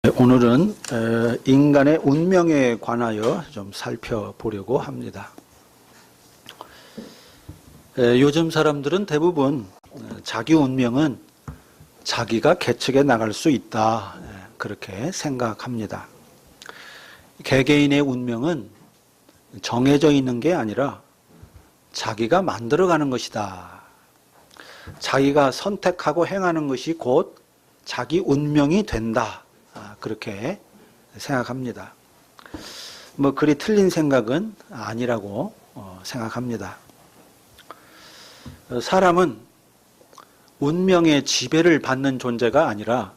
오늘은 인간의 운명에 관하여 좀 살펴보려고 합니다. 요즘 사람들은 대부분 자기 운명은 자기가 개척해 나갈 수 있다, 그렇게 생각합니다. 개개인의 운명은 정해져 있는 게 아니라 자기가 만들어가는 것이다. 자기가 선택하고 행하는 것이 곧 자기 운명이 된다. 그렇게 생각합니다. 그리 틀린 생각은 아니라고 생각합니다. 사람은 운명의 지배를 받는 존재가 아니라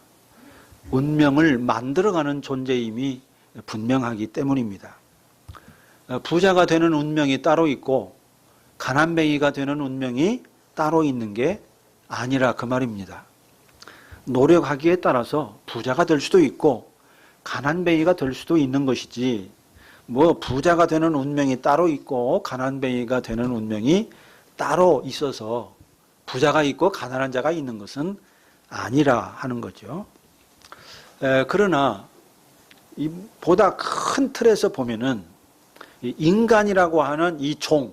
운명을 만들어가는 존재임이 분명하기 때문입니다. 부자가 되는 운명이 따로 있고 가난뱅이가 되는 운명이 따로 있는 게 아니라 그 말입니다. 노력하기에 따라서 부자가 될 수도 있고 가난뱅이가 될 수도 있는 것이지, 부자가 되는 운명이 따로 있고 가난뱅이가 되는 운명이 따로 있어서 부자가 있고 가난한 자가 있는 것은 아니라 하는 거죠. 그러나 보다 큰 틀에서 보면은 인간이라고 하는 이 종,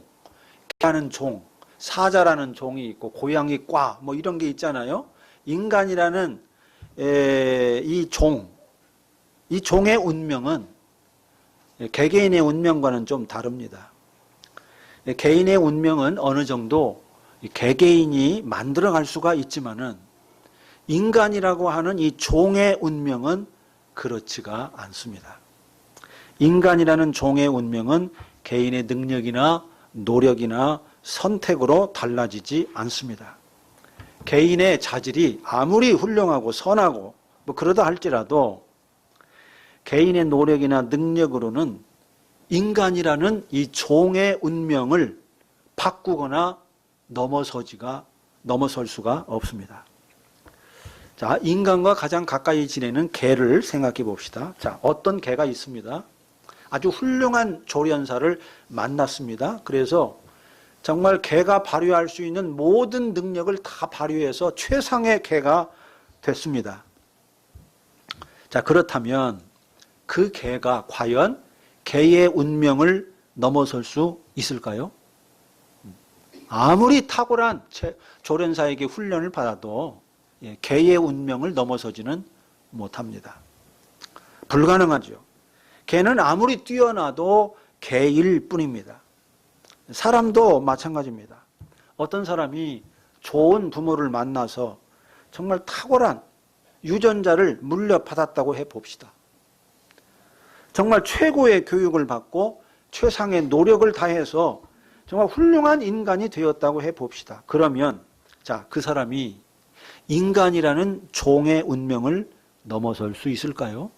개라는 종, 사자라는 종이 있고 고양이 과 이런 게 있잖아요. 인간이라는 이 종의 운명은 개개인의 운명과는 좀 다릅니다. 개인의 운명은 어느 정도 개개인이 만들어갈 수가 있지만은 인간이라고 하는 이 종의 운명은 그렇지가 않습니다. 인간이라는 종의 운명은 개인의 능력이나 노력이나 선택으로 달라지지 않습니다. 개인의 자질이 아무리 훌륭하고 선하고 그러다 할지라도 개인의 노력이나 능력으로는 인간이라는 이 종의 운명을 바꾸거나 넘어설 수가 없습니다. 자, 인간과 가장 가까이 지내는 개를 생각해 봅시다. 자, 어떤 개가 있습니다. 아주 훌륭한 조련사를 만났습니다. 그래서 정말 개가 발휘할 수 있는 모든 능력을 다 발휘해서 최상의 개가 됐습니다. 자, 그렇다면 그 개가 과연 개의 운명을 넘어설 수 있을까요? 아무리 탁월한 조련사에게 훈련을 받아도 개의 운명을 넘어서지는 못합니다. 불가능하죠. 개는 아무리 뛰어나도 개일 뿐입니다. 사람도 마찬가지입니다. 어떤 사람이 좋은 부모를 만나서 정말 탁월한 유전자를 물려받았다고 해봅시다. 정말 최고의 교육을 받고 최상의 노력을 다해서 정말 훌륭한 인간이 되었다고 해봅시다. 그러면 그 사람이 인간이라는 종의 운명을 넘어설 수 있을까요?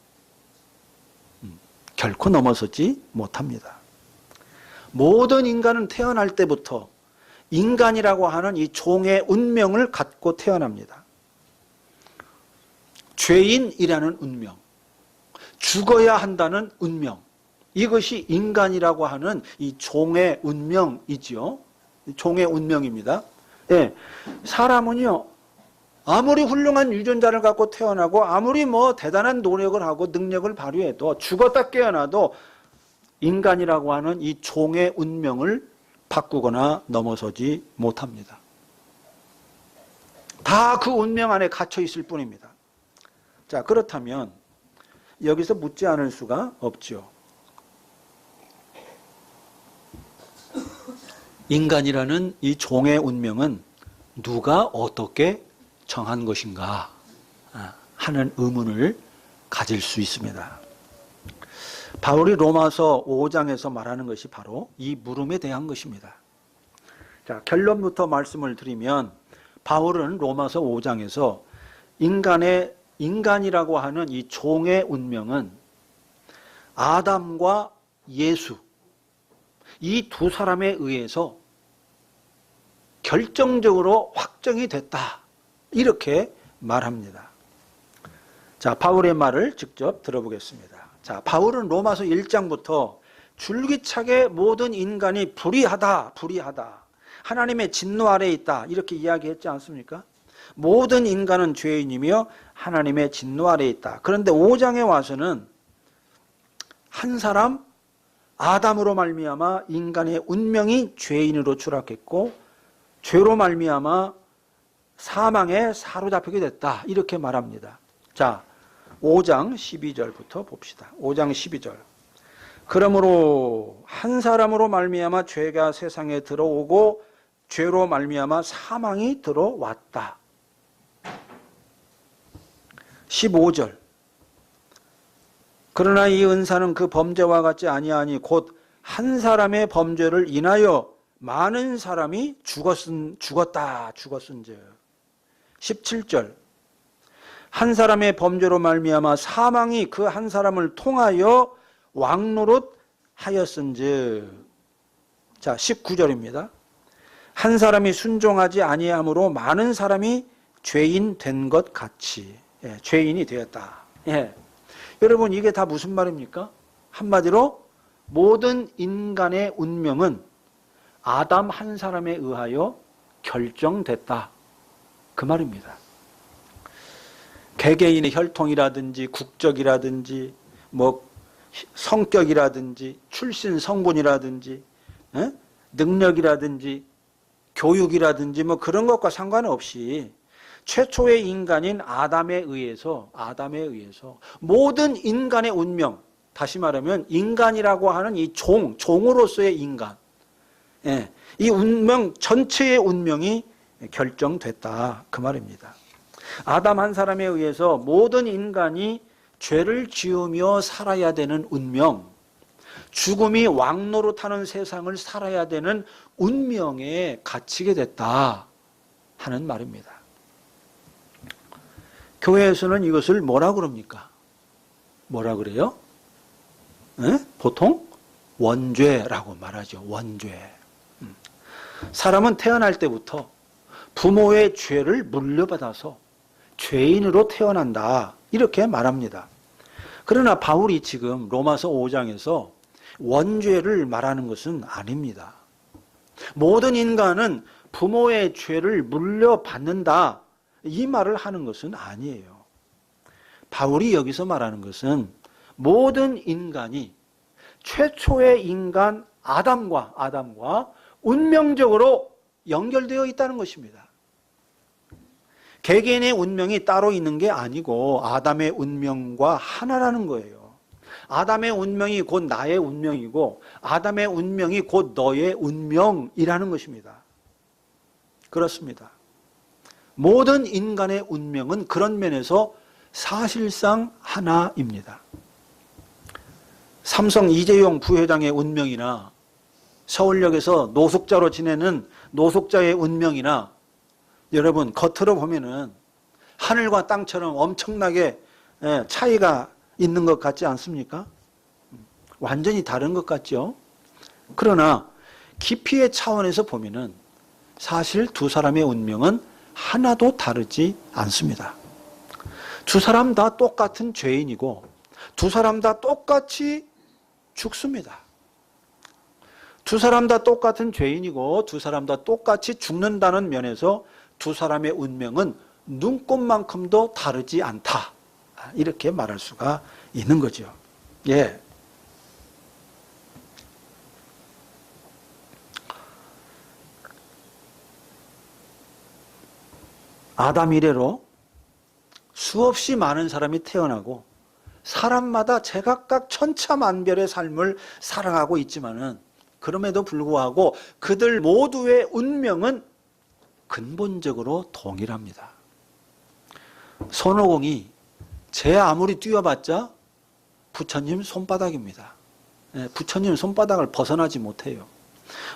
결코 넘어서지 못합니다. 모든 인간은 태어날 때부터 인간이라고 하는 이 종의 운명을 갖고 태어납니다. 죄인이라는 운명, 죽어야 한다는 운명, 이것이 인간이라고 하는 이 종의 운명이지요. 종의 운명입니다. 사람은요, 아무리 훌륭한 유전자를 갖고 태어나고 아무리 대단한 노력을 하고 능력을 발휘해도 죽었다 깨어나도 인간이라고 하는 이 종의 운명을 바꾸거나 넘어서지 못합니다. 다 그 운명 안에 갇혀 있을 뿐입니다. 자, 그렇다면 여기서 묻지 않을 수가 없죠. 인간이라는 이 종의 운명은 누가 어떻게 정한 것인가 하는 의문을 가질 수 있습니다. 바울이 로마서 5장에서 말하는 것이 바로 이 물음에 대한 것입니다. 자, 결론부터 말씀을 드리면 바울은 로마서 5장에서 인간이라고 하는 이 종의 운명은 아담과 예수, 이 두 사람에 의해서 결정적으로 확정이 됐다, 이렇게 말합니다. 자, 바울의 말을 직접 들어보겠습니다. 자, 바울은 로마서 1장부터 줄기차게 모든 인간이 불의하다, 하나님의 진노 아래에 있다, 이렇게 이야기했지 않습니까? 모든 인간은 죄인이며 하나님의 진노 아래에 있다. 그런데 5장에 와서는 한 사람 아담으로 말미암아 인간의 운명이 죄인으로 추락했고 죄로 말미암아 사망에 사로잡히게 됐다. 이렇게 말합니다. 자, 5장 12절부터 봅시다. 5장 12절. 그러므로 한 사람으로 말미암아 죄가 세상에 들어오고 죄로 말미암아 사망이 들어왔다. 15절. 그러나 이 은사는 그 범죄와 같지 아니하니 곧 한 사람의 범죄를 인하여 많은 사람이 죽었은즉. 17절. 한 사람의 범죄로 말미암아 사망이 그 한 사람을 통하여 왕노릇 하였은즉. 자, 19절입니다. 한 사람이 순종하지 아니함으로 많은 사람이 죄인 된 것 같이. 예, 죄인이 되었다. 예. 여러분, 이게 다 무슨 말입니까? 한마디로 모든 인간의 운명은 아담 한 사람에 의하여 결정됐다. 그 말입니다. 개개인의 혈통이라든지 국적이라든지 뭐 성격이라든지 출신 성분이라든지 능력이라든지 교육이라든지 뭐 그런 것과 상관없이 최초의 인간인 아담에 의해서 모든 인간의 운명, 다시 말하면 인간이라고 하는 이 종으로서의 인간, 이 운명 전체의 운명이 결정됐다. 그 말입니다. 아담 한 사람에 의해서 모든 인간이 죄를 지으며 살아야 되는 운명, 죽음이 왕노릇하는 세상을 살아야 되는 운명에 갇히게 됐다 하는 말입니다. 교회에서는 이것을 뭐라 그럽니까? 뭐라 그래요? 보통 원죄라고 말하죠. 원죄. 사람은 태어날 때부터 부모의 죄를 물려받아서 죄인으로 태어난다. 이렇게 말합니다. 그러나 바울이 지금 로마서 5장에서 원죄를 말하는 것은 아닙니다. 모든 인간은 부모의 죄를 물려받는다. 이 말을 하는 것은 아니에요. 바울이 여기서 말하는 것은 모든 인간이 최초의 인간 아담과 운명적으로 연결되어 있다는 것입니다. 개개인의 운명이 따로 있는 게 아니고 아담의 운명과 하나라는 거예요. 아담의 운명이 곧 나의 운명이고 아담의 운명이 곧 너의 운명이라는 것입니다. 그렇습니다. 모든 인간의 운명은 그런 면에서 사실상 하나입니다. 삼성 이재용 부회장의 운명이나 서울역에서 노숙자로 지내는 노숙자의 운명이나 여러분 겉으로 보면은 하늘과 땅처럼 엄청나게 차이가 있는 것 같지 않습니까? 완전히 다른 것 같죠? 그러나 깊이의 차원에서 보면은 사실 두 사람의 운명은 하나도 다르지 않습니다. 두 사람 다 똑같은 죄인이고 두 사람 다 똑같이 죽습니다. 두 사람 다 똑같은 죄인이고 두 사람 다 똑같이 죽는다는 면에서 두 사람의 운명은 눈꽃만큼도 다르지 않다. 이렇게 말할 수가 있는 거죠. 예. 아담 이래로 수없이 많은 사람이 태어나고 사람마다 제각각 천차만별의 삶을 살아가고 있지만은 그럼에도 불구하고 그들 모두의 운명은 근본적으로 동일합니다. 손오공이 제 아무리 뛰어봤자 부처님 손바닥입니다. 부처님 손바닥을 벗어나지 못해요.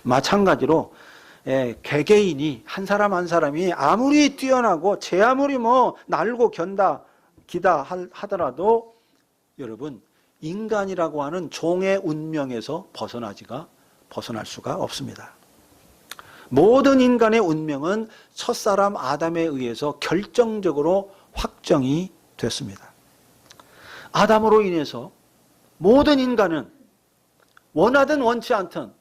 마찬가지로 개개인이 한 사람 한 사람이 아무리 뛰어나고 제 아무리 뭐 날고 기다 하더라도 여러분 인간이라고 하는 종의 운명에서 벗어날 수가 없습니다. 모든 인간의 운명은 첫사람 아담에 의해서 결정적으로 확정이 됐습니다. 아담으로 인해서 모든 인간은 원하든 원치 않든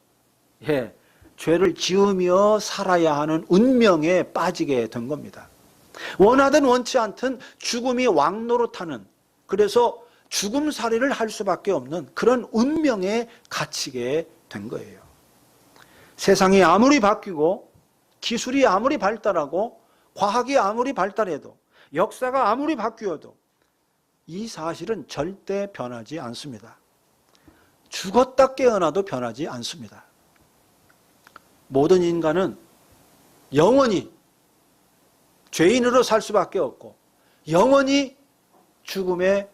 죄를 지으며 살아야 하는 운명에 빠지게 된 겁니다. 원하든 원치 않든 죽음이 왕노릇하는, 그래서 죽음살이를 할 수밖에 없는 그런 운명에 갇히게 된 거예요. 세상이 아무리 바뀌고 기술이 아무리 발달하고 과학이 아무리 발달해도 역사가 아무리 바뀌어도 이 사실은 절대 변하지 않습니다. 죽었다 깨어나도 변하지 않습니다. 모든 인간은 영원히 죄인으로 살 수밖에 없고 영원히 죽음이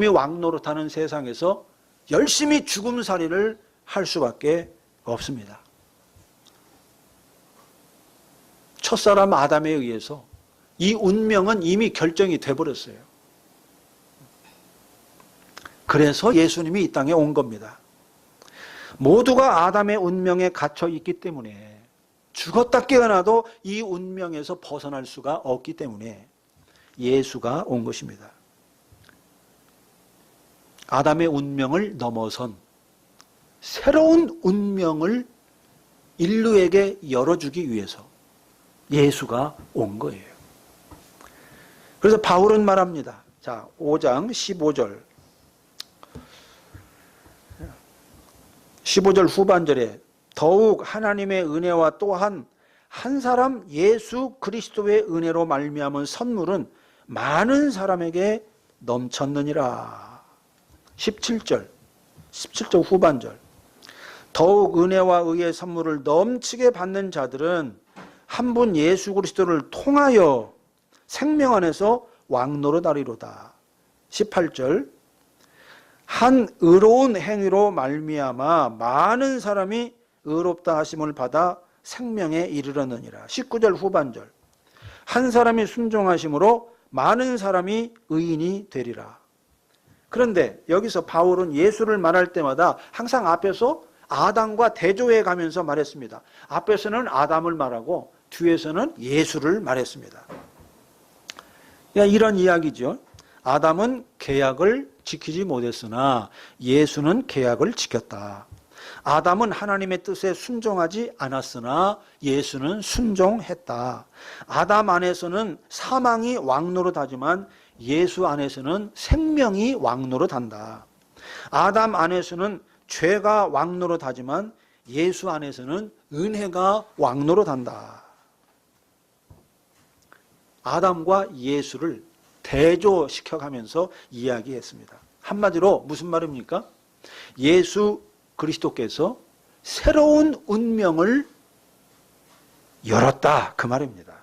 왕노릇하는 세상에서 열심히 죽음살이를 할 수밖에 없습니다. 첫사람 아담에 의해서 이 운명은 이미 결정이 돼버렸어요. 그래서 예수님이 이 땅에 온 겁니다. 모두가 아담의 운명에 갇혀 있기 때문에 죽었다 깨어나도 이 운명에서 벗어날 수가 없기 때문에 예수가 온 것입니다. 아담의 운명을 넘어선 새로운 운명을 인류에게 열어주기 위해서 예수가 온 거예요. 그래서 바울은 말합니다. 자, 5장 15절 후반절에 더욱 하나님의 은혜와 또한 한 사람 예수 그리스도의 은혜로 말미암은 선물은 많은 사람에게 넘쳤느니라. 17절 후반절 더욱 은혜와 의의 선물을 넘치게 받는 자들은 한 분 예수 그리스도를 통하여 생명 안에서 왕노릇하리로다. 18절 한 의로운 행위로 말미암아 많은 사람이 의롭다 하심을 받아 생명에 이르렀느니라. 19절 후반절 한 사람이 순종하심으로 많은 사람이 의인이 되리라. 그런데 여기서 바울은 예수를 말할 때마다 항상 앞에서 아담과 대조해 가면서 말했습니다. 앞에서는 아담을 말하고 뒤에서는 예수를 말했습니다. 이런 이야기죠. 아담은 계약을 지키지 못했으나 예수는 계약을 지켰다. 아담은 하나님의 뜻에 순종하지 않았으나 예수는 순종했다. 아담 안에서는 사망이 왕노릇하지만 예수 안에서는 생명이 왕노릇한다. 아담 안에서는 죄가 왕노릇하지만 예수 안에서는 은혜가 왕노릇한다. 아담과 예수를 대조시켜가면서 이야기했습니다. 한마디로 무슨 말입니까? 예수 그리스도께서 새로운 운명을 열었다, 그 말입니다.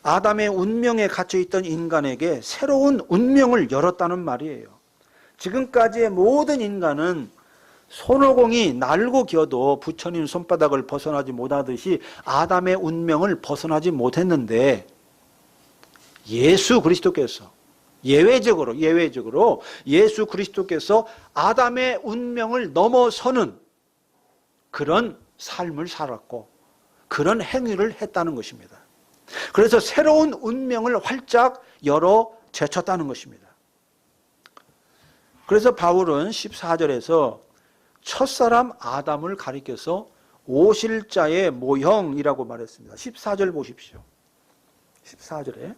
아담의 운명에 갇혀있던 인간에게 새로운 운명을 열었다는 말이에요. 지금까지의 모든 인간은 손오공이 날고 기어도 부처님 손바닥을 벗어나지 못하듯이 아담의 운명을 벗어나지 못했는데 예수 그리스도께서 예외적으로 예수 그리스도께서 아담의 운명을 넘어서는 그런 삶을 살았고 그런 행위를 했다는 것입니다. 그래서 새로운 운명을 활짝 열어 제쳤다는 것입니다. 그래서 바울은 14절에서 첫사람 아담을 가리켜서 오실 자의 모형이라고 말했습니다. 14절 보십시오. 14절에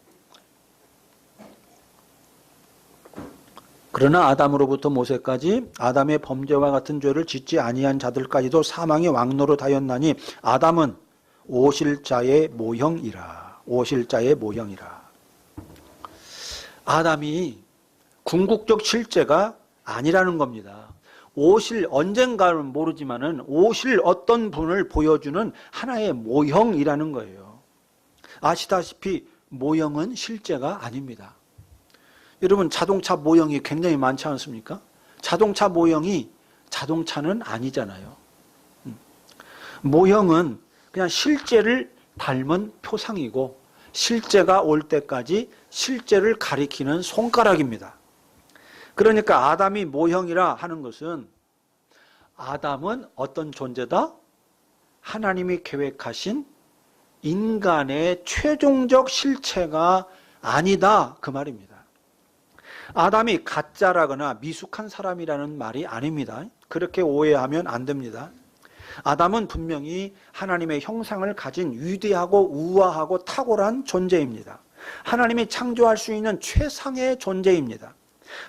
그러나 아담으로부터 모세까지 아담의 범죄와 같은 죄를 짓지 아니한 자들까지도 사망이 왕노릇하였나니 아담은 오실 자의 모형이라. 오실 자의 모형이라. 아담이 궁극적 실제가 아니라는 겁니다. 언젠가는 모르지만은 오실 어떤 분을 보여주는 하나의 모형이라는 거예요. 아시다시피 모형은 실제가 아닙니다. 여러분, 자동차 모형이 굉장히 많지 않습니까? 자동차 모형이 자동차는 아니잖아요. 모형은 그냥 실제를 닮은 표상이고 실제가 올 때까지 실제를 가리키는 손가락입니다. 그러니까 아담이 모형이라 하는 것은 아담은 어떤 존재다? 하나님이 계획하신 인간의 최종적 실체가 아니다, 그 말입니다. 아담이 가짜라거나 미숙한 사람이라는 말이 아닙니다. 그렇게 오해하면 안 됩니다. 아담은 분명히 하나님의 형상을 가진 위대하고 우아하고 탁월한 존재입니다. 하나님이 창조할 수 있는 최상의 존재입니다.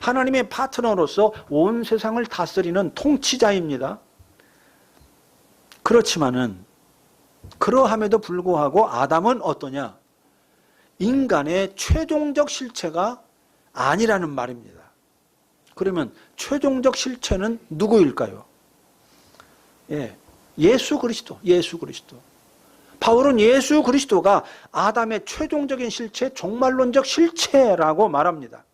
하나님의 파트너로서 온 세상을 다스리는 통치자입니다. 그렇지만은 그러함에도 불구하고 아담은 어떠냐? 인간의 최종적 실체가 아니라는 말입니다. 그러면 최종적 실체는 누구일까요? 예수 그리스도. 바울은 예수 그리스도가 아담의 최종적인 실체, 종말론적 실체라고 말합니다.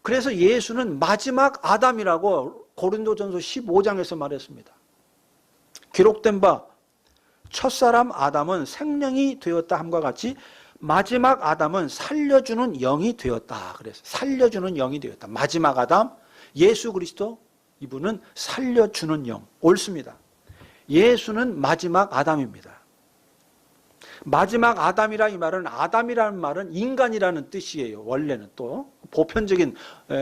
그래서 예수는 마지막 아담이라고 고린도전서 15장에서 말했습니다. 기록된 바 첫사람 아담은 생명이 되었다 함과 같이 마지막 아담은 살려주는 영이 되었다. 그래서 살려주는 영이 되었다. 마지막 아담, 예수 그리스도, 이분은 살려주는 영. 옳습니다. 예수는 마지막 아담입니다. 마지막 아담이라 이 말은 아담이라는 말은 인간이라는 뜻이에요. 원래는 또 보편적인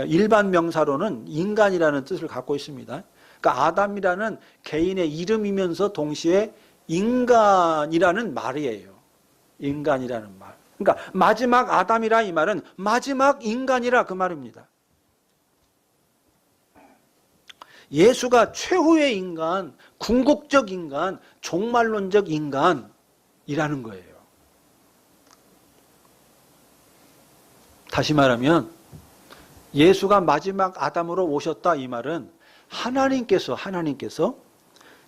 일반 명사로는 인간이라는 뜻을 갖고 있습니다. 그러니까 아담이라는 개인의 이름이면서 동시에 인간이라는 말이에요. 인간이라는 말. 그러니까 마지막 아담이라 이 말은 마지막 인간이라 그 말입니다. 예수가 최후의 인간, 궁극적 인간, 종말론적 인간이라는 거예요. 다시 말하면 예수가 마지막 아담으로 오셨다 이 말은 하나님께서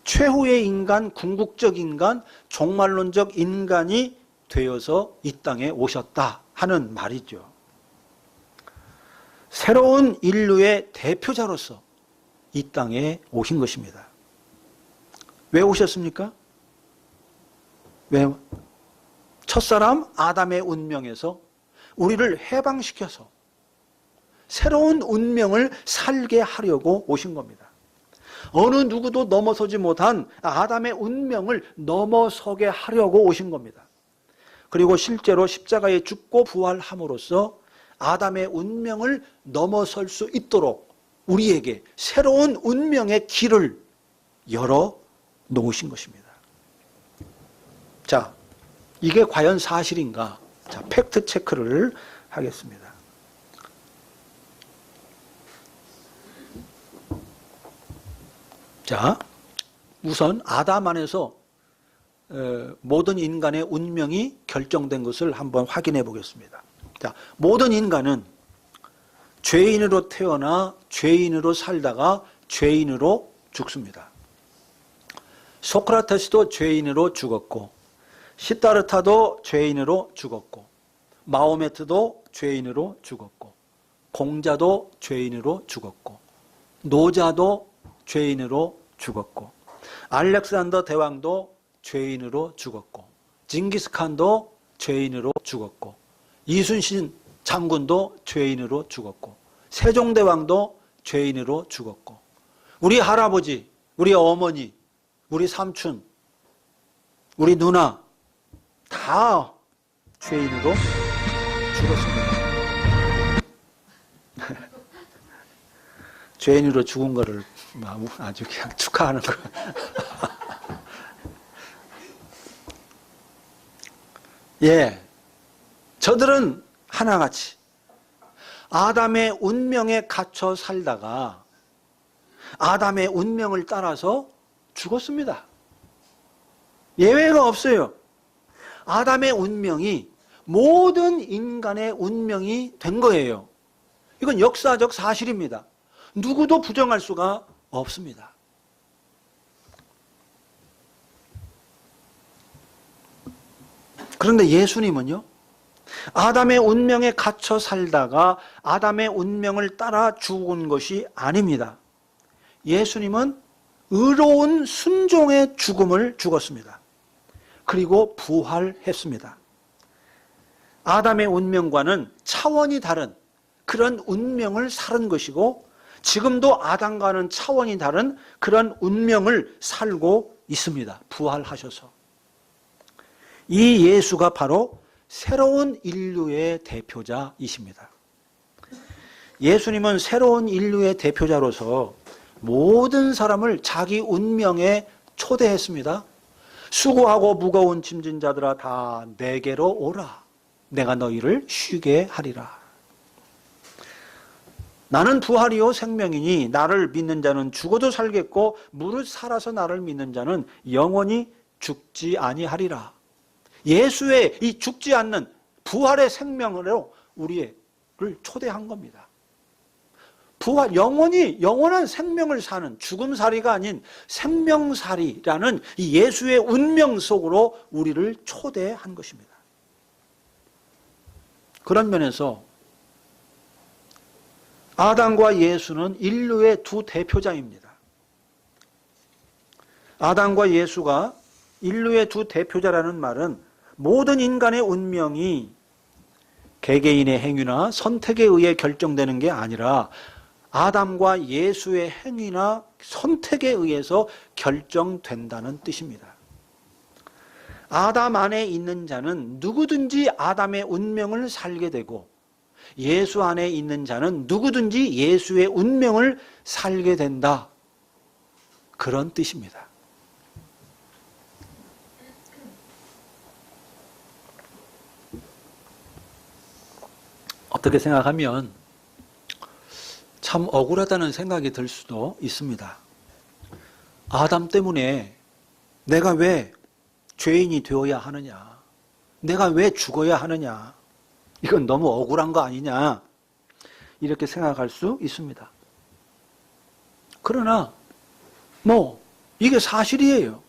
최후의 인간, 궁극적 인간, 종말론적 인간이 되어서 이 땅에 오셨다 하는 말이죠. 새로운 인류의 대표자로서 이 땅에 오신 것입니다. 왜 오셨습니까? 왜? 첫사람 아담의 운명에서 우리를 해방시켜서 새로운 운명을 살게 하려고 오신 겁니다. 어느 누구도 넘어서지 못한 아담의 운명을 넘어서게 하려고 오신 겁니다. 그리고 실제로 십자가에 죽고 부활함으로써 아담의 운명을 넘어설 수 있도록 우리에게 새로운 운명의 길을 열어 놓으신 것입니다. 자, 이게 과연 사실인가? 자, 팩트 체크를 하겠습니다. 자, 우선 아담 안에서 모든 인간의 운명이 결정된 것을 한번 확인해 보겠습니다. 자, 모든 인간은 죄인으로 태어나 죄인으로 살다가 죄인으로 죽습니다. 소크라테스도 죄인으로 죽었고, 시다르타도 죄인으로 죽었고, 마호메트도 죄인으로 죽었고, 공자도 죄인으로 죽었고, 노자도 죄인으로 죽었고, 알렉산더 대왕도 죄인으로 죽었고, 징기스칸도 죄인으로 죽었고, 이순신 장군도 죄인으로 죽었고, 세종대왕도 죄인으로 죽었고, 우리 할아버지, 우리 어머니, 우리 삼촌, 우리 누나 다 죄인으로 죽었습니다. 죄인으로 죽은 거를 아주 그냥 축하하는 거. 예, 저들은 하나같이 아담의 운명에 갇혀 살다가 아담의 운명을 따라서 죽었습니다. 예외가 없어요. 아담의 운명이 모든 인간의 운명이 된 거예요. 이건 역사적 사실입니다. 누구도 부정할 수가 없습니다. 그런데 예수님은요, 아담의 운명에 갇혀 살다가 아담의 운명을 따라 죽은 것이 아닙니다. 예수님은 의로운 순종의 죽음을 죽었습니다. 그리고 부활했습니다. 아담의 운명과는 차원이 다른 그런 운명을 살은 것이고, 지금도 아담과는 차원이 다른 그런 운명을 살고 있습니다. 부활하셔서. 이 예수가 바로 새로운 인류의 대표자이십니다. 예수님은 새로운 인류의 대표자로서 모든 사람을 자기 운명에 초대했습니다. 수고하고 무거운 짐진 자들아 다 내게로 오라. 내가 너희를 쉬게 하리라. 나는 부활이요 생명이니 나를 믿는 자는 죽어도 살겠고 무릇 살아서 나를 믿는 자는 영원히 죽지 아니하리라. 예수의 이 죽지 않는 부활의 생명으로 우리를 초대한 겁니다. 부활, 영원한 생명을 사는 죽음살이가 아닌 생명살이라는 이 예수의 운명 속으로 우리를 초대한 것입니다. 그런 면에서 아담과 예수는 인류의 두 대표자입니다. 아담과 예수가 인류의 두 대표자라는 말은 모든 인간의 운명이 개개인의 행위나 선택에 의해 결정되는 게 아니라 아담과 예수의 행위나 선택에 의해서 결정된다는 뜻입니다. 아담 안에 있는 자는 누구든지 아담의 운명을 살게 되고 예수 안에 있는 자는 누구든지 예수의 운명을 살게 된다. 그런 뜻입니다. 어떻게 생각하면 참 억울하다는 생각이 들 수도 있습니다. 아담 때문에 내가 왜 죄인이 되어야 하느냐? 내가 왜 죽어야 하느냐? 이건 너무 억울한 거 아니냐? 이렇게 생각할 수 있습니다. 그러나 이게 사실이에요.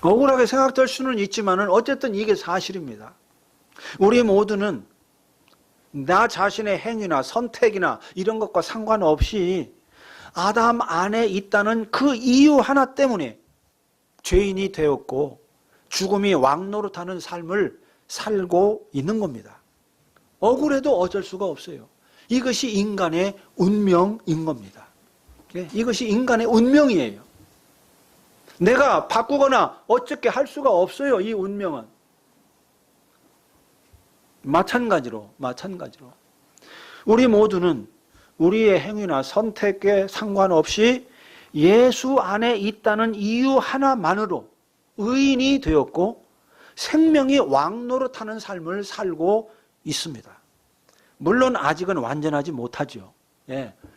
억울하게 생각될 수는 있지만 어쨌든 이게 사실입니다. 우리 모두는 나 자신의 행위나 선택이나 이런 것과 상관없이 아담 안에 있다는 그 이유 하나 때문에 죄인이 되었고 죽음이 왕노릇하는 삶을 살고 있는 겁니다. 억울해도 어쩔 수가 없어요. 이것이 인간의 운명인 겁니다. 이것이 인간의 운명이에요. 내가 바꾸거나 어떻게 할 수가 없어요. 이 운명은. 마찬가지로 우리 모두는 우리의 행위나 선택에 상관없이 예수 안에 있다는 이유 하나만으로 의인이 되었고 생명이 왕노릇하는 삶을 살고 있습니다. 물론 아직은 완전하지 못하죠.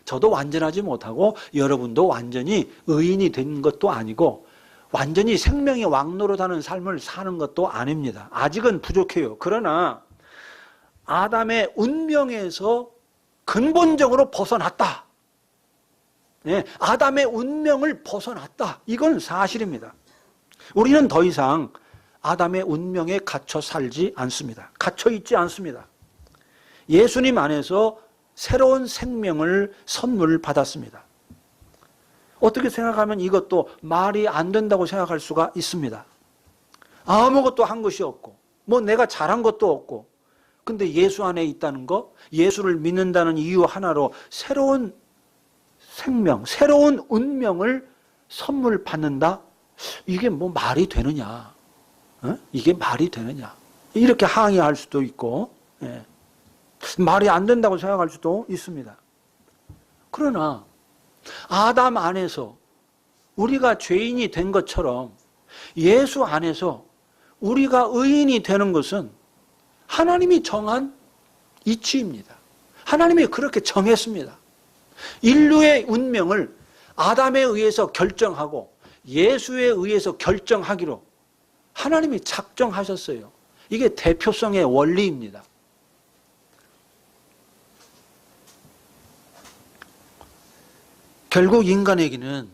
저도 완전하지 못하고 여러분도 완전히 의인이 된 것도 아니고 완전히 생명이 왕노릇하는 삶을 사는 것도 아닙니다. 아직은 부족해요. 그러나 아담의 운명에서 근본적으로 벗어났다. 아담의 운명을 벗어났다. 이건 사실입니다. 우리는 더 이상 아담의 운명에 갇혀 살지 않습니다. 갇혀 있지 않습니다. 예수님 안에서 새로운 생명을 선물 받았습니다. 어떻게 생각하면 이것도 말이 안 된다고 생각할 수가 있습니다. 아무것도 한 것이 없고 내가 잘한 것도 없고 근데 예수 안에 있다는 거, 예수를 믿는다는 이유 하나로 새로운 생명, 새로운 운명을 선물 받는다? 이게 말이 되느냐? 이게 말이 되느냐? 이렇게 항의할 수도 있고 말이 안 된다고 생각할 수도 있습니다. 그러나 아담 안에서 우리가 죄인이 된 것처럼 예수 안에서 우리가 의인이 되는 것은 하나님이 정한 이치입니다. 하나님이 그렇게 정했습니다. 인류의 운명을 아담에 의해서 결정하고 예수에 의해서 결정하기로 하나님이 작정하셨어요. 이게 대표성의 원리입니다. 결국 인간에게는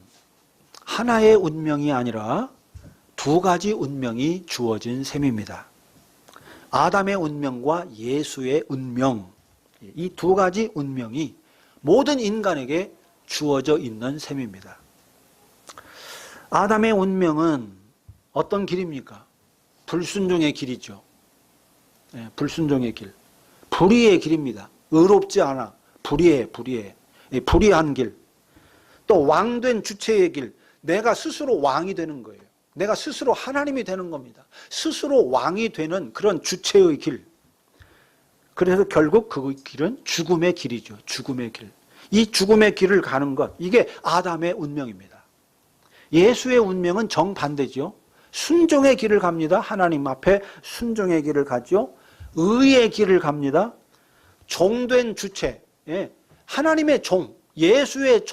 하나의 운명이 아니라 두 가지 운명이 주어진 셈입니다. 아담의 운명과 예수의 운명, 이 두 가지 운명이 모든 인간에게 주어져 있는 셈입니다. 아담의 운명은 어떤 길입니까? 불순종의 길이죠. 불순종의 길. 불의의 길입니다. 의롭지 않아. 불의한 길. 또 왕된 주체의 길. 내가 스스로 왕이 되는 거예요. 내가 스스로 하나님이 되는 겁니다. 스스로 왕이 되는 그런 주체의 길. 그래서 결국 그 길은 죽음의 길이죠. 죽음의 길. 이 죽음의 길을 가는 것, 이게 아담의 운명입니다. 예수의 운명은 정반대죠. 순종의 길을 갑니다. 하나님 앞에 순종의 길을 가죠. 의의 길을 갑니다. 종된 주체, 하나님의 종, 예수의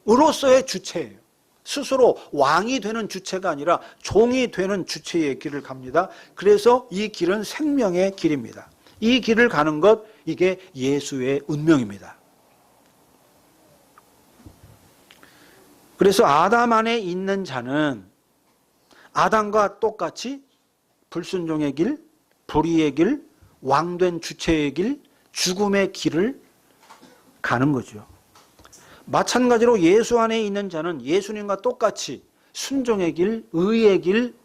종으로서의 주체예요. 스스로 왕이 되는 주체가 아니라 종이 되는 주체의 길을 갑니다. 그래서 이 길은 생명의 길입니다. 이 길을 가는 것, 이게 예수의 운명입니다. 그래서 아담 안에 있는 자는 아담과 똑같이 불순종의 길, 불의의 길, 왕된 주체의 길, 죽음의 길을 가는 거죠. 마찬가지로 예수 안에 있는 자는 예수님과 똑같이 순종의 길, 의의 길,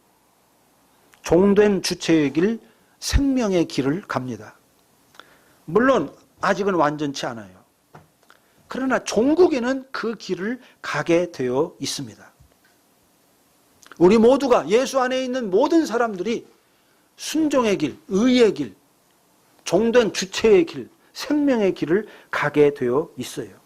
종된 주체의 길, 생명의 길을 갑니다. 물론 아직은 완전치 않아요. 그러나 종국에는 그 길을 가게 되어 있습니다. 우리 모두가 예수 안에 있는 모든 사람들이 순종의 길, 의의 길, 종된 주체의 길, 생명의 길을 가게 되어 있어요.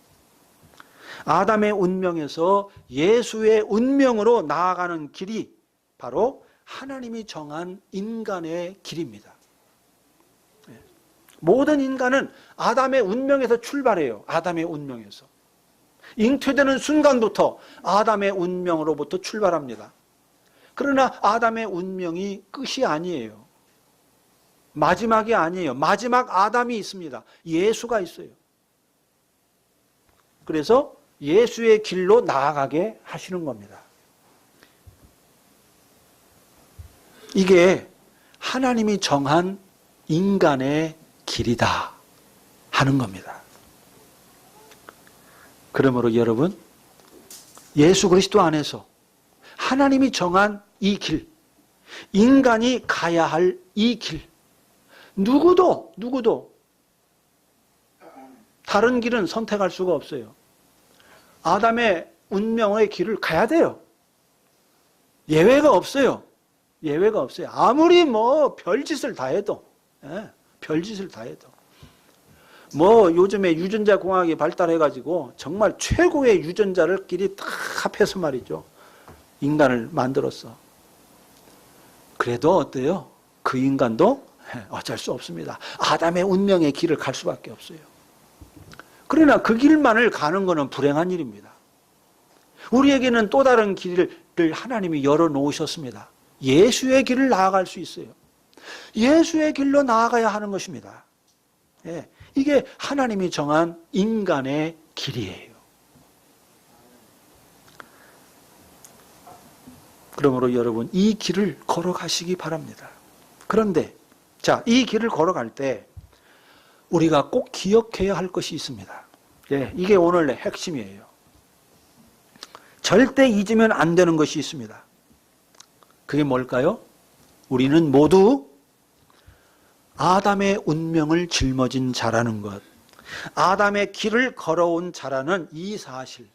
아담의 운명에서 예수의 운명으로 나아가는 길이 바로 하나님이 정한 인간의 길입니다. 모든 인간은 아담의 운명에서 출발해요. 아담의 운명에서. 잉태되는 순간부터 아담의 운명으로부터 출발합니다. 그러나 아담의 운명이 끝이 아니에요. 마지막이 아니에요. 마지막 아담이 있습니다. 예수가 있어요. 그래서 예수의 길로 나아가게 하시는 겁니다. 이게 하나님이 정한 인간의 길이다 하는 겁니다. 그러므로 여러분, 예수 그리스도 안에서 하나님이 정한 이 길, 인간이 가야 할 이 길, 누구도 다른 길은 선택할 수가 없어요. 아담의 운명의 길을 가야 돼요. 예외가 없어요. 예외가 없어요. 아무리 별짓을 다 해도, 별짓을 다 해도. 요즘에 유전자 공학이 발달해가지고 정말 최고의 유전자를끼리 다 합해서 말이죠. 인간을 만들었어. 그래도 어때요? 그 인간도 어쩔 수 없습니다. 아담의 운명의 길을 갈 수밖에 없어요. 그러나 그 길만을 가는 것은 불행한 일입니다. 우리에게는 또 다른 길을 하나님이 열어놓으셨습니다. 예수의 길을 나아갈 수 있어요. 예수의 길로 나아가야 하는 것입니다. 이게 하나님이 정한 인간의 길이에요. 그러므로 여러분, 이 길을 걸어가시기 바랍니다. 그런데 이 길을 걸어갈 때 우리가 꼭 기억해야 할 것이 있습니다. 이게 오늘의 핵심이에요. 절대 잊으면 안 되는 것이 있습니다. 그게 뭘까요? 우리는 모두 아담의 운명을 짊어진 자라는 것, 아담의 길을 걸어온 자라는 이 사실,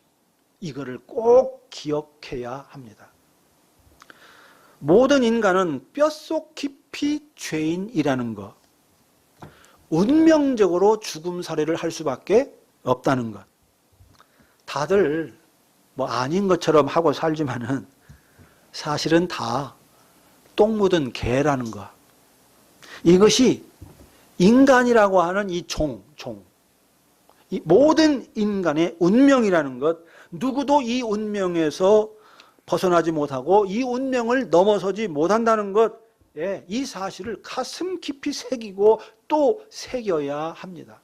이거를 꼭 기억해야 합니다. 모든 인간은 뼛속 깊이 죄인이라는 것, 운명적으로 죽음 살해를 할 수밖에 없다는 것. 다들 아닌 것처럼 하고 살지만은 사실은 다 똥 묻은 개라는 것. 이것이 인간이라고 하는 이 이 모든 인간의 운명이라는 것, 누구도 이 운명에서 벗어나지 못하고 이 운명을 넘어서지 못한다는 것, 이 사실을 가슴 깊이 새기고 또 새겨야 합니다.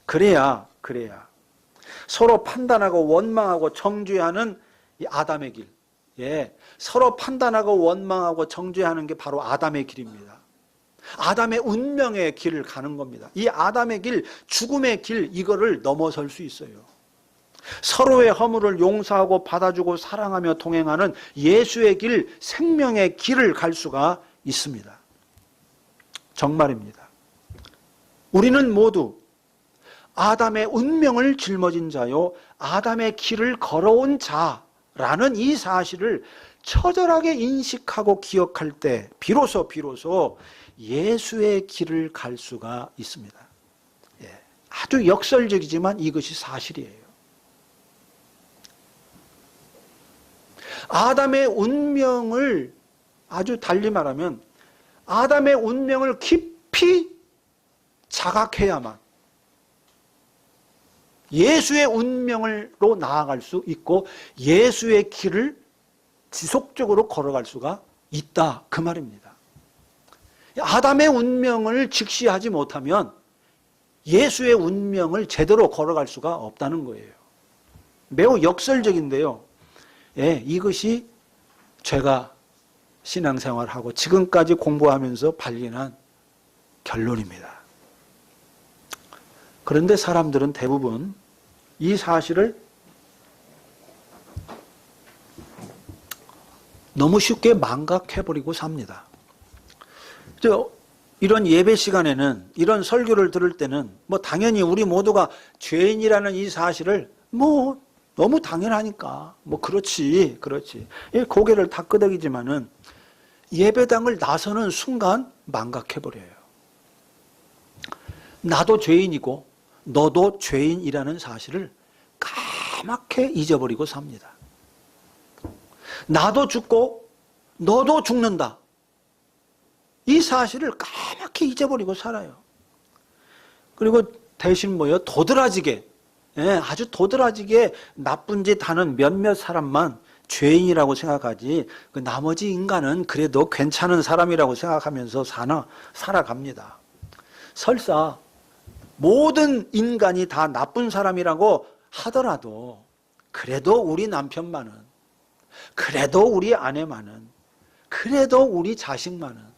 그래야 서로 판단하고 원망하고 정죄하는 이 아담의 길, 서로 판단하고 원망하고 정죄하는 게 바로 아담의 길입니다. 아담의 운명의 길을 가는 겁니다. 이 아담의 길, 죽음의 길, 이거를 넘어설 수 있어요. 서로의 허물을 용서하고 받아주고 사랑하며 동행하는 예수의 길, 생명의 길을 갈 수가 있습니다. 정말입니다. 우리는 모두 아담의 운명을 짊어진 자요, 아담의 길을 걸어온 자라는 이 사실을 처절하게 인식하고 기억할 때 비로소 예수의 길을 갈 수가 있습니다. 아주 역설적이지만 이것이 사실이에요. 아담의 운명을 아주 달리 말하면 아담의 운명을 깊이 자각해야만 예수의 운명으로 나아갈 수 있고 예수의 길을 지속적으로 걸어갈 수가 있다, 그 말입니다. 아담의 운명을 직시하지 못하면 예수의 운명을 제대로 걸어갈 수가 없다는 거예요. 매우 역설적인데요. 예, 이것이 제가 신앙생활하고 지금까지 공부하면서 발견한 결론입니다. 그런데 사람들은 대부분 이 사실을 너무 쉽게 망각해버리고 삽니다. 이런 예배 시간에는, 이런 설교를 들을 때는 당연히 우리 모두가 죄인이라는 이 사실을 너무 당연하니까 그렇지 고개를 다 끄덕이지만은 예배당을 나서는 순간 망각해버려요. 나도 죄인이고 너도 죄인이라는 사실을 까맣게 잊어버리고 삽니다. 나도 죽고 너도 죽는다, 이 사실을 까맣게 잊어버리고 살아요. 그리고 대신 도드라지게, 아주 도드라지게 나쁜 짓 하는 몇몇 사람만 죄인이라고 생각하지 그 나머지 인간은 그래도 괜찮은 사람이라고 생각하면서 살아갑니다. 설사 모든 인간이 다 나쁜 사람이라고 하더라도 그래도 우리 남편만은, 그래도 우리 아내만은, 그래도 우리 자식만은,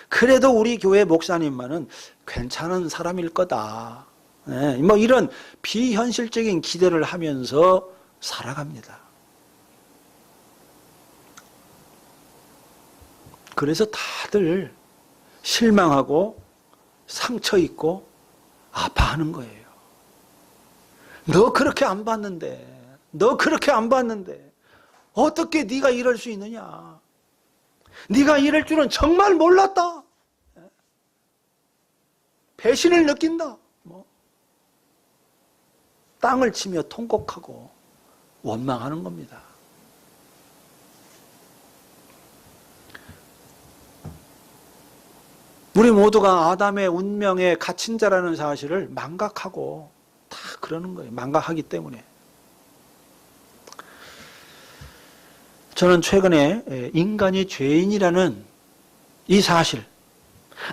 그래도 우리 교회 목사님만은 괜찮은 사람일 거다, 이런 비현실적인 기대를 하면서 살아갑니다. 그래서 다들 실망하고 상처 있고 아파하는 거예요. 너 그렇게 안 봤는데, 너 그렇게 안 봤는데 어떻게 네가 이럴 수 있느냐, 네가 이럴 줄은 정말 몰랐다, 배신을 느낀다, 땅을 치며 통곡하고 원망하는 겁니다. 우리 모두가 아담의 운명에 갇힌 자라는 사실을 망각하고 다 그러는 거예요. 망각하기 때문에. 저는 최근에 인간이 죄인이라는 이 사실,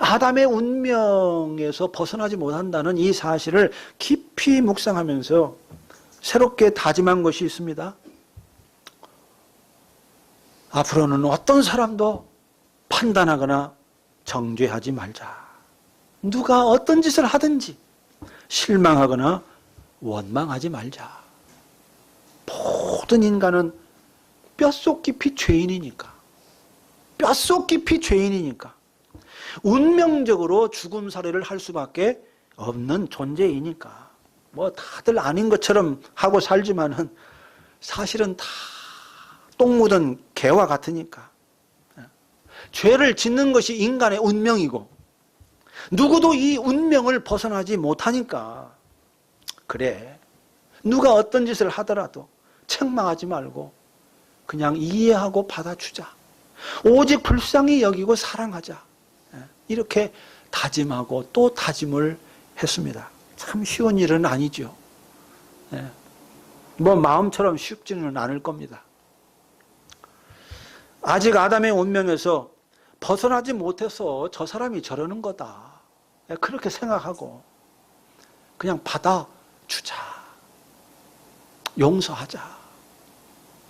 아담의 운명에서 벗어나지 못한다는 이 사실을 깊이 묵상하면서 새롭게 다짐한 것이 있습니다. 앞으로는 어떤 사람도 판단하거나 정죄하지 말자. 누가 어떤 짓을 하든지 실망하거나 원망하지 말자. 모든 인간은 뼛속 깊이 죄인이니까, 뼛속 깊이 죄인이니까 운명적으로 죽음 살해를 할 수밖에 없는 존재이니까 다들 아닌 것처럼 하고 살지만은 사실은 다 똥 묻은 개와 같으니까. 죄를 짓는 것이 인간의 운명이고 누구도 이 운명을 벗어나지 못하니까, 그래, 누가 어떤 짓을 하더라도 책망하지 말고 그냥 이해하고 받아주자. 오직 불쌍히 여기고 사랑하자. 이렇게 다짐하고 또 다짐을 했습니다. 참 쉬운 일은 아니죠. 마음처럼 쉽지는 않을 겁니다. 아직 아담의 운명에서 벗어나지 못해서 저 사람이 저러는 거다, 그렇게 생각하고 그냥 받아주자, 용서하자,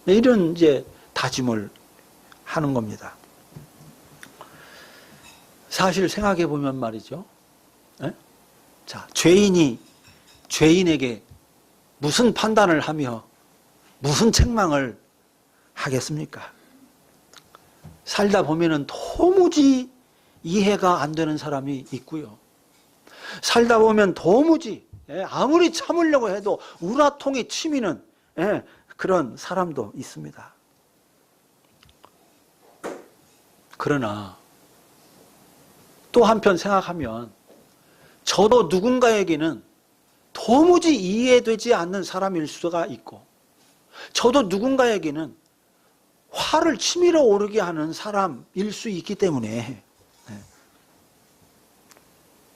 이런 다짐을 하는 겁니다. 사실 생각해 보면 말이죠. 자, 죄인이 죄인에게 무슨 판단을 하며 무슨 책망을 하겠습니까? 살다 보면은 도무지 이해가 안 되는 사람이 있고요. 살다 보면 도무지 아무리 참으려고 해도 우라통이 치미는 그런 사람도 있습니다. 그러나 또 한편 생각하면 저도 누군가에게는 도무지 이해되지 않는 사람일 수가 있고, 저도 누군가에게는 화를 치밀어 오르게 하는 사람일 수 있기 때문에,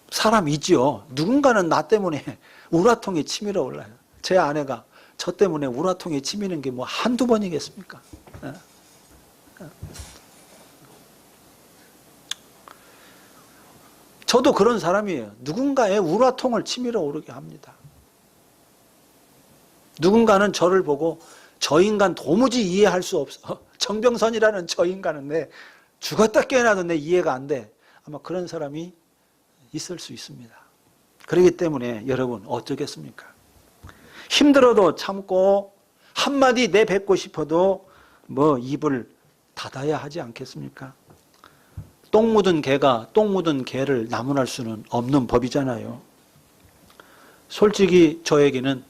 사람이지요. 누군가는 나 때문에 우라통이 치밀어 올라요. 제 아내가 저 때문에 우라통이 치미는 게 뭐 한두 번이겠습니까? 저도 그런 사람이에요. 누군가의 우라통을 치밀어 오르게 합니다. 누군가는 저를 보고 저 인간 도무지 이해할 수 없어. 정병선이라는 저 인간은 내 죽었다 깨어나도 내 이해가 안 돼. 아마 그런 사람이 있을 수 있습니다. 그렇기 때문에 여러분 어쩌겠습니까? 힘들어도 참고 한마디 내뱉고 싶어도 뭐 입을 닫아야 하지 않겠습니까? 똥 묻은 개가 똥 묻은 개를 나무랄 수는 없는 법이잖아요. 솔직히 저에게는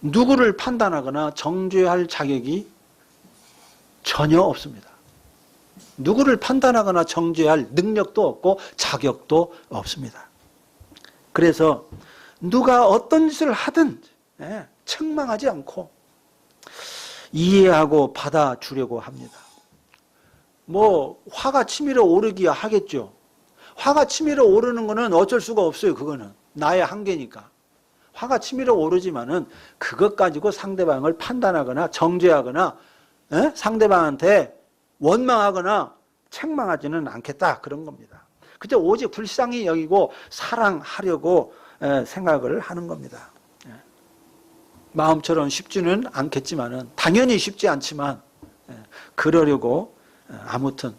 누구를 판단하거나 정죄할 자격이 전혀 없습니다. 누구를 판단하거나 정죄할 능력도 없고 자격도 없습니다. 그래서 누가 어떤 짓을 하든 책망하지 않고 이해하고 받아주려고 합니다. 뭐 화가 치밀어 오르기야 하겠죠. 화가 치밀어 오르는 거는 어쩔 수가 없어요. 그거는 나의 한계니까. 화가 치밀어 오르지만은 그것 가지고 상대방을 판단하거나 정죄하거나 상대방한테 원망하거나 책망하지는 않겠다, 그런 겁니다. 그저 오직 불쌍히 여기고 사랑하려고 생각을 하는 겁니다. 마음처럼 쉽지는 않겠지만은, 당연히 쉽지 않지만 그러려고 아무튼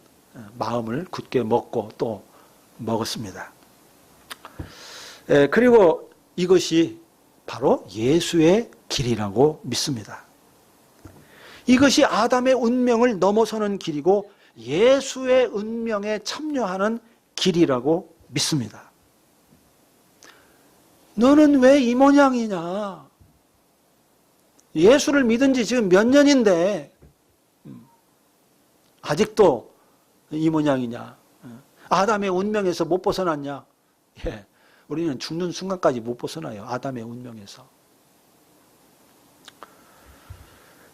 마음을 굳게 먹고 또 먹었습니다. 그리고 이것이 바로 예수의 길이라고 믿습니다. 이것이 아담의 운명을 넘어서는 길이고 예수의 운명에 참여하는 길이라고 믿습니다. 너는 왜 이 모양이냐? 예수를 믿은 지 지금 몇 년인데 아직도 이 모양이냐? 아담의 운명에서 못 벗어났냐? 예, 우리는 죽는 순간까지 못 벗어나요. 아담의 운명에서.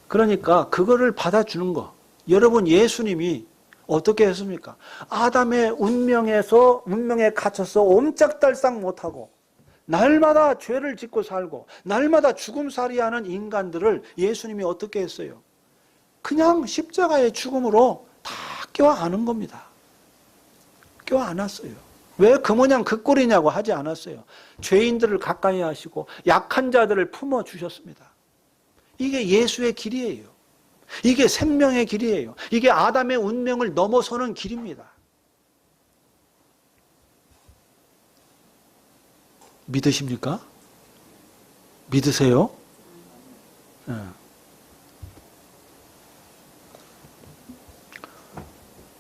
그러니까 그거를 받아주는 거. 여러분, 예수님이 어떻게 했습니까? 아담의 운명에 갇혀서 옴짝달싹 못하고 날마다 죄를 짓고 살고 날마다 죽음살이하는 인간들을 예수님이 어떻게 했어요? 그냥 십자가의 죽음으로 다 껴안은 겁니다. 껴안았어요. 왜 그 모양 그 꼴이냐고 하지 않았어요. 죄인들을 가까이 하시고 약한 자들을 품어주셨습니다. 이게 예수의 길이에요. 이게 생명의 길이에요. 이게 아담의 운명을 넘어서는 길입니다. 믿으십니까? 믿으세요?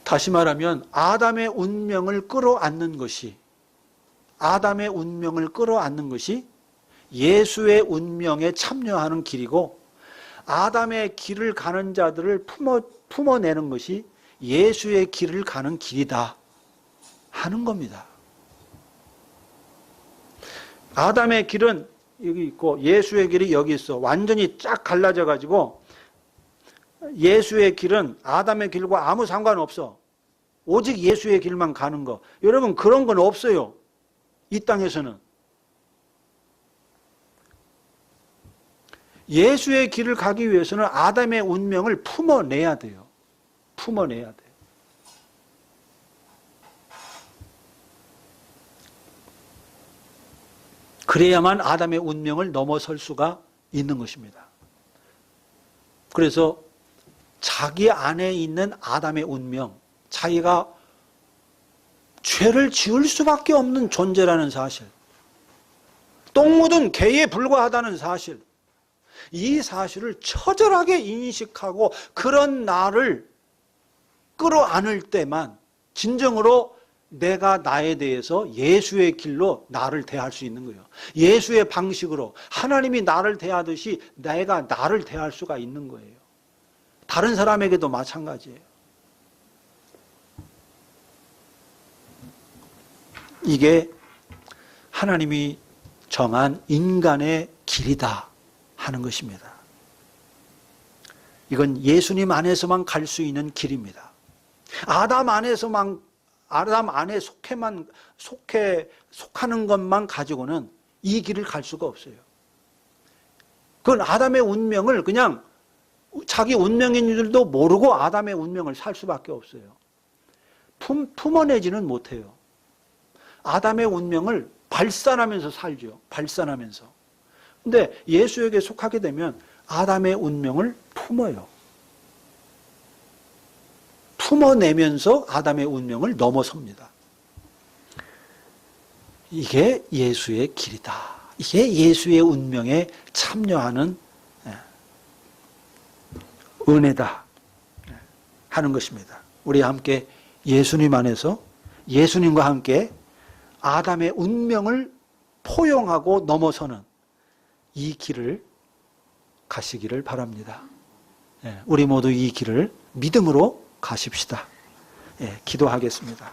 다시 말하면 아담의 운명을 끌어안는 것이 예수의 운명에 참여하는 길이고, 아담의 길을 가는 자들을 품어내는 것이 예수의 길을 가는 길이다 하는 겁니다. 아담의 길은 여기 있고 예수의 길이 여기 있어. 완전히 쫙 갈라져 가지고 예수의 길은 아담의 길과 아무 상관없어. 오직 예수의 길만 가는 거. 여러분, 그런 건 없어요. 이 땅에서는. 예수의 길을 가기 위해서는 아담의 운명을 품어내야 돼요. 품어내야 돼요. 그래야만 아담의 운명을 넘어설 수가 있는 것입니다. 그래서 자기 안에 있는 아담의 운명, 자기가 죄를 지을 수밖에 없는 존재라는 사실, 똥 묻은 개에 불과하다는 사실, 이 사실을 처절하게 인식하고 그런 나를 끌어안을 때만 진정으로 내가 나에 대해서 예수의 길로 나를 대할 수 있는 거예요. 예수의 방식으로 하나님이 나를 대하듯이 내가 나를 대할 수가 있는 거예요. 다른 사람에게도 마찬가지예요. 이게 하나님이 정한 인간의 길이다 하는 것입니다. 이건 예수님 안에서만 갈 수 있는 길입니다. 아담 안에 속하는 것만 가지고는 이 길을 갈 수가 없어요. 그건 아담의 운명을 그냥 자기 운명인 줄도 모르고 아담의 운명을 살 수밖에 없어요. 품어내지는 못해요. 아담의 운명을 발산하면서 살죠. 발산하면서. 근데 예수에게 속하게 되면 아담의 운명을 품어요. 품어내면서 아담의 운명을 넘어섭니다. 이게 예수의 길이다. 이게 예수의 운명에 참여하는 은혜다 하는 것입니다. 우리 함께 예수님 안에서 예수님과 함께 아담의 운명을 포용하고 넘어서는 이 길을 가시기를 바랍니다. 우리 모두 이 길을 믿음으로 가십시다. 기도하겠습니다.